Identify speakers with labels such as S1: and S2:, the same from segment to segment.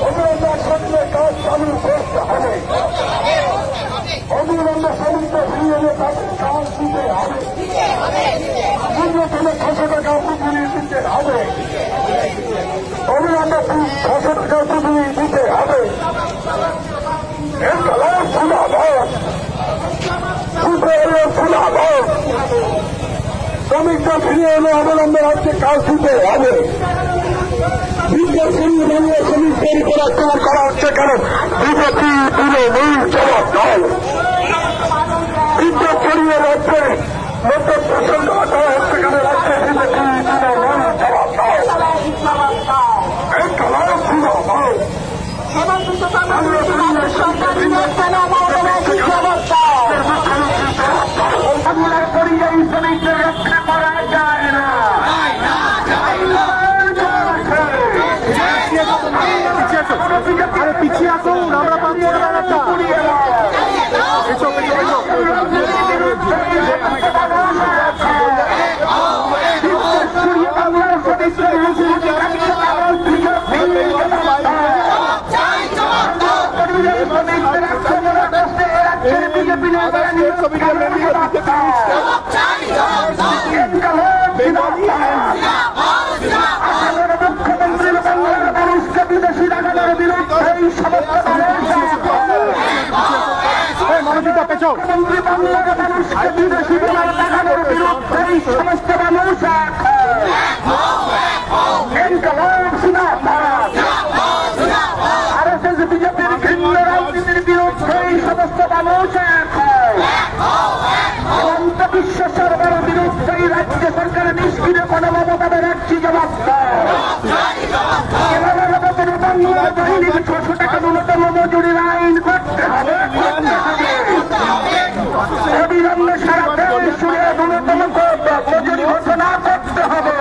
S1: অবিলম্বে সঙ্গে কাজ চালু করতে হবে। অবিলম্বে শ্রমিককে ফিরিয়ে এনে তাদের কাজ দিতে হবে। ন্যূনতম 600 টাকা পুঁজি দিতে হবে। অবিলম্বে 600 টাকা পুঁজি দিতে হবে। শ্রমিকরা ফিরিয়ে এনে অবিলম্বে রাজ্যে কাজ দিতে হবে। বিদ্যুৎ ফিরিয়ে বাংলা শ্রমিকদের উপর আক্রমণ করা হচ্ছে কেন? বিজেপি তৃণমূল জবাব নয়। বিদ্যুৎ ফিরিয়ে রাজ্যের নতুন প্রসঙ্গ করা হচ্ছে কেন? রাজ্যে বিজেপি তৃণমূল জবাব নয়। পরিযায়ী শ্রমিকদের রক্ষা করা যায় না। পিছিয়ে আসুন, আমরা পাচ্ছি মুখ্যমন্ত্রীর বাংলার মানুষকে বিদেশি টাকার বিরুদ্ধে এই সমস্ত মন্ত্রী বাংলার মানুষকে বিদেশি টাকার বিরুদ্ধে এই সমস্ত মানুষ আরএসএস বিজেপির ঘৃণ্য রাজনীতির বিরুদ্ধে এই সমস্ত মানুষ অনন্ত বিশ্ব সরকারের বিরুদ্ধে রাজ্য সরকারের নিষ্ক্রিয় গণমমতা ব্যানার্জি জবাব বাংলার বাহিনীর 600 টাকা ন্যূনতম মজুরির আইন করতে হবে। অবিলম্বে সারা দেশ জুড়ে ন্যূনতম মজুরি ঘোষণা করতে হবে।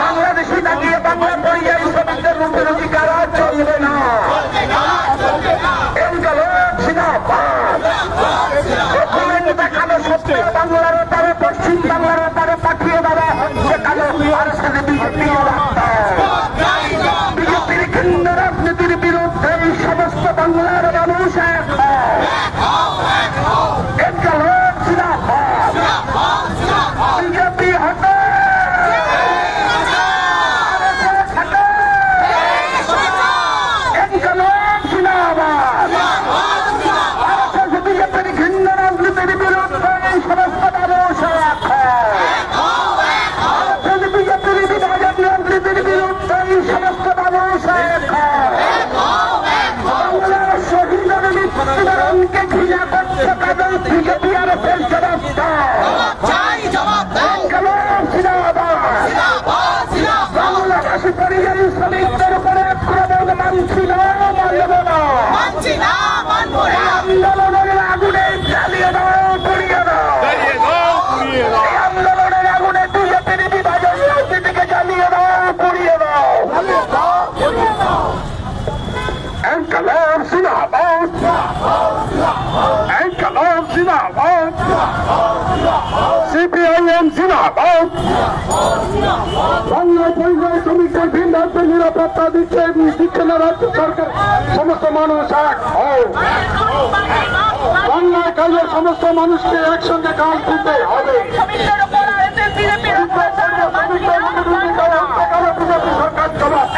S1: বাংলাদেশি তাকিয়ে বাংলা পরিযায়ী শ্রমিকদের রুটির অধিকার চলবে না। দেখানো সত্ত্বেও বাংলার তারে পশ্চিম বাংলার তারে পাঠিয়ে দেওয়া হচ্ছে কেন? বিজেপির ঘৃণ্য রাজনীতির বিরুদ্ধে এই সমস্ত বাংলার মানুষ বিজেপি হটে বিজেপির ঘৃণ্য রাজনীতির বিরুদ্ধে এই সমস্ত মানুষ বিজেপির বিভাজন রাজনীতির বিরুদ্ধে এই সমস্ত মানুষ বাংলার শহীদের মৃত্যুবরণকে ঘৃণা করছে কেন? বিজেপি আর বাংলাদেশি পরিযায়ী শ্রমিকদের উপরে আক্রমণ মানছি না, মানব না। আন্দোলনের আগুনে জ্বালিয়ে দাও, পুড়িয়ে দাও। আন্দোলনের আগুনে বিজেপির বিভাজন রাজনীতিকে জ্বালিয়ে দাও, পুড়িয়ে দাও। ইনকলাব জিন্দাবাদ, ইনকলাব জিন্দাবাদ, সিপিআইএম জিন্দাবাদ। বাংলা পরিযায়ী শ্রমিকদের ভিন্নত্ব নিরাপত্তা দিচ্ছে না রাজ্য সরকার। সমস্ত মানুষ এক হও। বাংলায় কাজের সমস্ত মানুষকে একসঙ্গে কাজ দিতে হবে। সরকার জবাব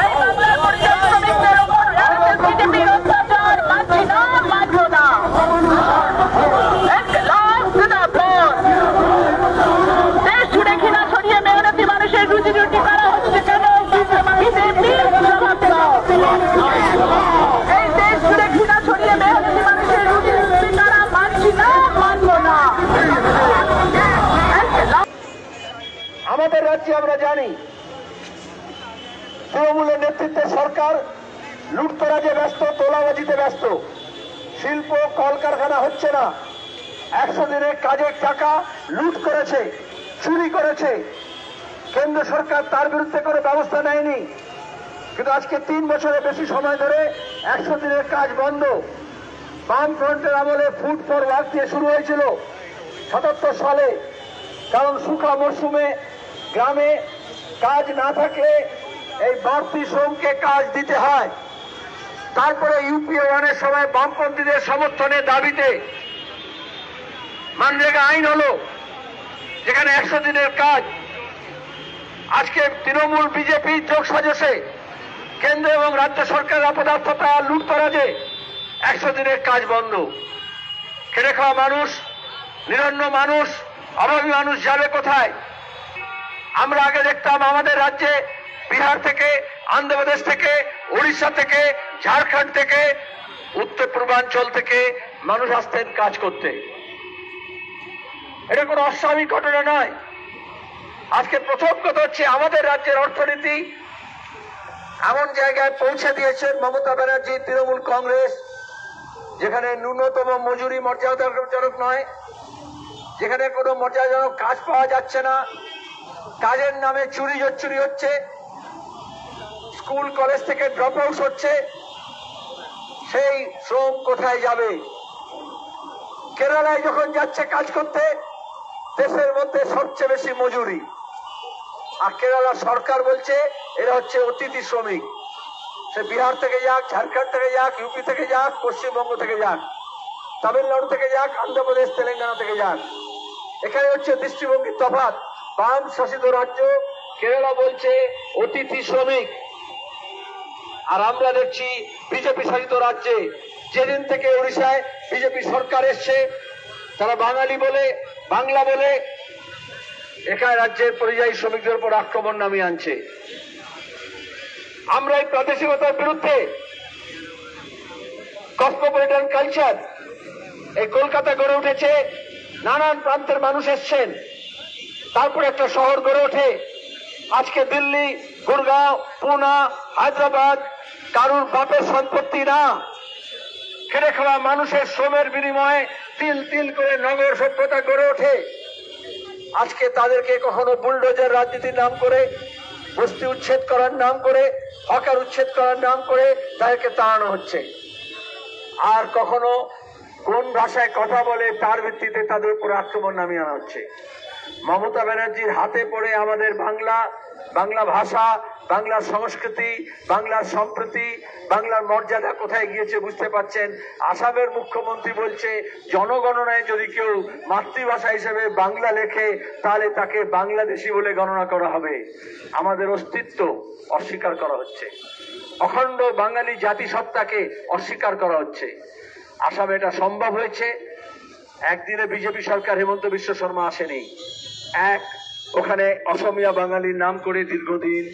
S1: আমাদের রাজ্যে আমরা জানি তৃণমূলের নেতৃত্বে সরকার লুটতরাজে ব্যস্ত, তোলাবাজিতে ব্যস্ত। শিল্প কলকারখানা হচ্ছে না। 100 দিনের কাজের টাকা লুট করেছে, চুরি করেছে। কেন্দ্র সরকার তার বিরুদ্ধে কোনো ব্যবস্থা নেয়নি। কিন্তু আজকে 3 বছরের বেশি সময় ধরে 100 দিনের কাজ বন্ধ। বামফ্রন্টের আমলে ফুড ফর ওয়ার্ক দিয়ে শুরু হয়েছিল 77 সালে। কারণ শুকা মরশুমে গ্রামে কাজ না থাকলে এই বাড়তি শ্রমকে কাজ দিতে হয়। তারপরে ইউপিএ 1-এর সময় বামপন্থীদের সমর্থনে দাবিতে মানরেগা আইন হলো, যেখানে 100 দিনের কাজ। আজকে তৃণমূল বিজেপি যোগ সাজসে কেন্দ্র এবং রাজ্য সরকারের অপদার্থতা লুটতরাজে 100 দিনের কাজ বন্ধ। খেটে খাওয়া মানুষ, নিরন্ন মানুষ, অভাবী মানুষ যাবে কোথায়? আমরা আগে দেখতাম আমাদের রাজ্যে বিহার থেকে, অন্ধ্রপ্রদেশ থেকে, উড়িষ্যা থেকে, ঝাড়খণ্ড থেকে, উত্তর পূর্বাঞ্চল থেকে মানুষ আসতেন কাজ করতে। এটা কোনো অস্বাভাবিক ঘটনা নয়। আজকে প্রথম কথা হচ্ছে আমাদের রাজ্যের অর্থনীতি এমন জায়গায় পৌঁছে দিয়েছেন মমতা ব্যানার্জি, তৃণমূল কংগ্রেস, যেখানে ন্যূনতম মজুরি মর্যাদাজনক নয়, যেখানে কোনো মর্যাদাজনক কাজ পাওয়া যাচ্ছে না, কাজের নামে চুরি হচ্ছে, স্কুল কলেজ থেকে ড্রপ আউট হচ্ছে। সেই শ্রম কোথায় যাবে? কেরালায় যখন যাচ্ছে কাজ করতে, দেশের মধ্যে সবচেয়ে বেশি মজুরি, আর কেরালা সরকার বলছে এরা হচ্ছে অতিথি শ্রমিক। সে বিহার থেকে যাক, ঝাড়খণ্ড থেকে যাক, ইউপি থেকে যাক, পশ্চিমবঙ্গ থেকে যাক, তামিলনাড়ু থেকে যাক, অন্ধ্রপ্রদেশ, তেলেঙ্গানা থেকে যাক, এখানে হচ্ছে দৃষ্টিভঙ্গির তফাৎ। বাম শাসিত রাজ্য কেরালা বলছে অতিথি শ্রমিক, আর আমরা দেখছি বিজেপি শাসিত রাজ্যে যেদিন থেকে উড়িষ্যায় বিজেপি সরকার এসছে, তারা বাঙালি বলে, বাংলা বলে এখানে রাজ্যের পরিযায়ী শ্রমিকদের উপর আক্রমণ নামিয়ে আনছে। আমরা এই প্রাদেশিকতার বিরুদ্ধে। কসমোপলিটন কালচার, এই কলকাতা গড়ে উঠেছে, নানান প্রান্তের মানুষ এসছেন, তারপরে একটা শহর গড়ে ওঠে। আজকে দিল্লি, গুরগাঁও, পুনা, হায়দ্রাবাদ কারুর বাপের সম্পত্তি না। খেটে খাওয়া মানুষের শ্রমের বিনিময়ে তিল তিল করে নগর সভ্যতা গড়ে ওঠে। আজকে তাদেরকে কখনো বুলডোজার রাজনীতির নাম করে, বস্তি উচ্ছেদ করার নাম করে, হকার উচ্ছেদ করার নাম করে তাদেরকে তাড়ানো হচ্ছে। আর কখনো কোন ভাষায় কথা বলে তার ভিত্তিতে তাদের উপর আক্রমণ নামিয়ে আনা হচ্ছে। মমতা ব্যানার্জির হাতে পড়ে আমাদের বাংলা ভাষা, বাংলার সংস্কৃতি, বাংলার সম্প্রীতি, বাংলার মর্যাদা কোথায় গিয়েছে বুঝতে পারছেন। আসামের মুখ্যমন্ত্রী বলছে জনগণনায় যদি কেউ মাতৃভাষা হিসেবে বাংলা লেখে তাহলে তাকে বাংলাদেশি বলে গণনা করা হবে। আমাদের অস্তিত্ব অস্বীকার করা হচ্ছে, অখণ্ড বাঙালি জাতিসত্তাকে অস্বীকার করা হচ্ছে। আসামে এটা সম্ভব হয়েছে। একদিনে বিজেপি সরকার হেমন্ত বিশ্ব শর্মা আসেনি। ওখানে অসমিয়া বাঙালির নাম করে দীর্ঘদিন,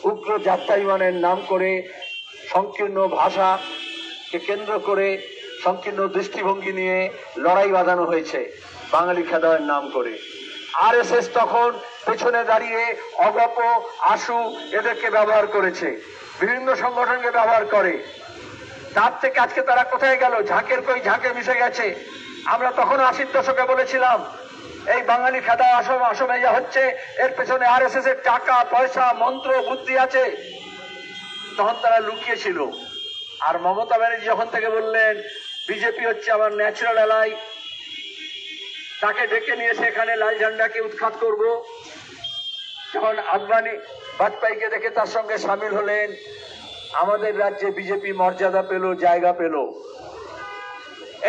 S1: উগ্র জাত্যায়মানের নাম করে, সংকীর্ণ ভাষাকে কেন্দ্র করে সংকীর্ণ দৃষ্টিভঙ্গি নিয়ে লড়াই বাঁধানো হয়েছে বাঙালি খেদাওয়ের নাম করে। আরএসএস তখন পেছনে দাঁড়িয়ে অগপ, আশু এদেরকে ব্যবহার করেছে, বিভিন্ন সংগঠনকে ব্যবহার করে। তার থেকে আজকে তারা কোথায় গেল? ঝাঁকের কই ঝাঁকে মিশে গেছে। আমরা তখন 80-র দশকে বলেছিলাম এই বাঙালি খেদা আসমে যা হচ্ছে এর পেছনে আরএসএস এর টাকা পয়সা মন্ত্র বুদ্ধি আছে। তখন তারা লুকিয়েছিল। আর মমতা ব্যানার্জি যখন থেকে বললেন বিজেপি হচ্ছে আমার ন্যাচারাল অ্যালাই, তাকে ডেকে নিয়ে সেখানে লাল ঝান্ডাকে উৎখাত করব। যখন আদবানি বাজপেয়ীকে দেখে তার সঙ্গে সামিল হলেন, আমাদের রাজ্যে বিজেপি মর্যাদা পেল, জায়গা পেল।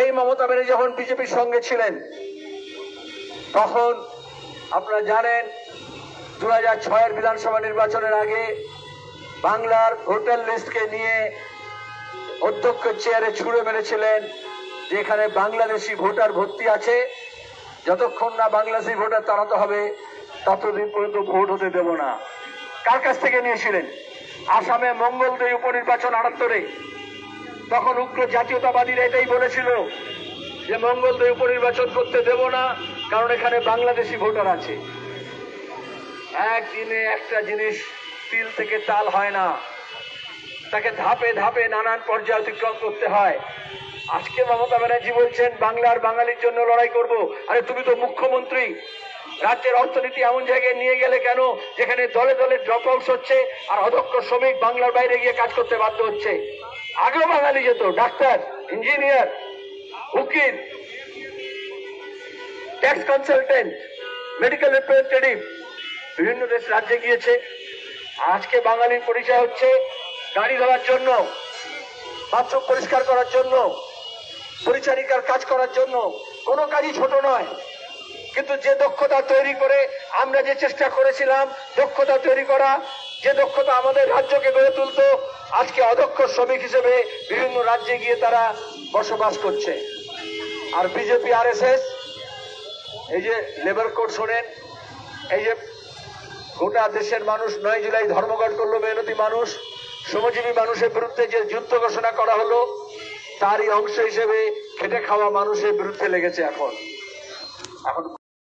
S1: এই মমতা ব্যানার্জি যখন বিজেপির সঙ্গে ছিলেন তখন আপনারা জানেন 2006-এর বিধানসভা নির্বাচনের আগে বাংলার ভোটার লিস্টকে নিয়ে অধ্যক্ষের চেয়ারে ছুড়ে মেরেছিলেন যে এখানে বাংলাদেশি ভোটার ভর্তি আছে, যতক্ষণ না বাংলাদেশি ভোটার তাড়াতে হবে ততদিন পর্যন্ত ভোট হতে দেব না। কার কাছ থেকে নিয়েছিলেন? আসামে মঙ্গলদৈ উপনির্বাচন 78-এ তখন উগ্র জাতীয়তাবাদীরা এটাই বলেছিল যে মঙ্গলদৈ উপনির্বাচন করতে দেব না, কারণ এখানে বাংলাদেশি ভোটার আছে। একদিনে একটা জিনিস তিল থেকে তাল হয় না, তাকে ধাপে ধাপে নানান পর্যায় অতিক্রম করতে হয়। আজকে মমতা ব্যানার্জি বলছেন বাংলার বাঙালির জন্য লড়াই করব। আরে তুমি তো মুখ্যমন্ত্রী, রাজ্যের অর্থনীতি এমন জায়গায় নিয়ে গেলে কেন যেখানে দলে দলে ড্রপ আউট হচ্ছে আর অদক্ষ শ্রমিক বাংলার বাইরে গিয়ে কাজ করতে বাধ্য হচ্ছে। আগেও বাঙালি যেত, ডাক্তার, ইঞ্জিনিয়ার, উকিল, ট্যাক্স কনসালটেন্ট, মেডিকেল রিপ্রেজেন্টেটিভ, বিভিন্ন দেশ রাজ্যে গিয়েছে। আজকে বাঙালির পরিচয় হচ্ছে গাড়ি ধরার জন্য, বাথরুম পরিষ্কার করার জন্য, পরিচারিকার কাজ করার জন্য। কোনো কাজই ছোট নয়, কিন্তু যে দক্ষতা তৈরি করে আমরা যে চেষ্টা করেছিলাম দক্ষতা তৈরি করা, যে দক্ষতা আমাদের রাজ্যকে গড়ে তুলতো, আজকে অদক্ষ শ্রমিক হিসেবে বিভিন্ন রাজ্যে গিয়ে তারা বসবাস করছে। আর বিজেপি আরএসএস এই যে লেবার কোড শোনেন, এই যে গোটা দেশের মানুষ 9 জুলাই ধর্মঘট করলো, মেহনতি মানুষ, শ্রমজীবী মানুষের বিরুদ্ধে যে যুদ্ধ ঘোষণা করা হলো, তারই অংশ হিসেবে খেটে খাওয়া মানুষের বিরুদ্ধে লেগেছে এখন।